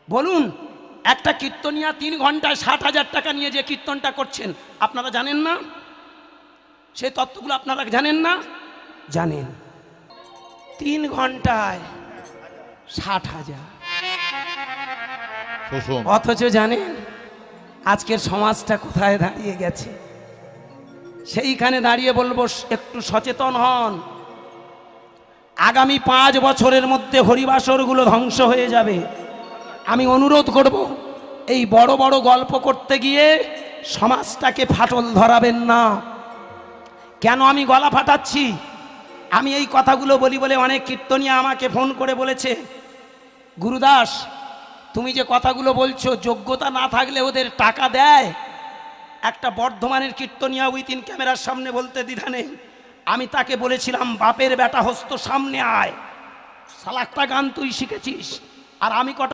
বলুন, একটা কীর্তনিয়া 3 ঘন্টায় 60,000 টাকা নিয়ে যে কীর্তনটা করছেন, আপনারা জানেন না? সেই তত্ত্বগুলো আপনারা জানেন না? জানেন। 3 ঘন্টায় 60,000। অথচ জানেন আজকের সমাজটা কোথায় দাঁড়িয়ে গেছে? সেইখানে দাঁড়িয়ে বলবো, একটু সচেতন হন। আগামী 5 বছরের মধ্যে হরিবাসরগুলো ধ্বংস হয়ে যাবে। আমি অনুরোধ করব, এই বড় বড় গল্প করতে গিয়ে সমাজটাকে ফাটল ধরাবেন না। কেন আমি গলা ফাটাচ্ছি? আমি এই কথাগুলো বলি বলে অনেক কীর্তনিয়া আমাকে ফোন করে বলেছে, গুরুদাস তুমি যে কথাগুলো বলছো, যোগ্যতা না থাকলে ওদের টাকা দেয়? একটা বর্ধমানের কীর্তনিয়া উইথিন ক্যামেরার সামনে বলতে দ্বিধা নেই, আমি তাকে বলেছিলাম, বাপের বেটা হস্ত সামনে আয়, শালা একটা গান তুই শিখেছিস আর আমি কটা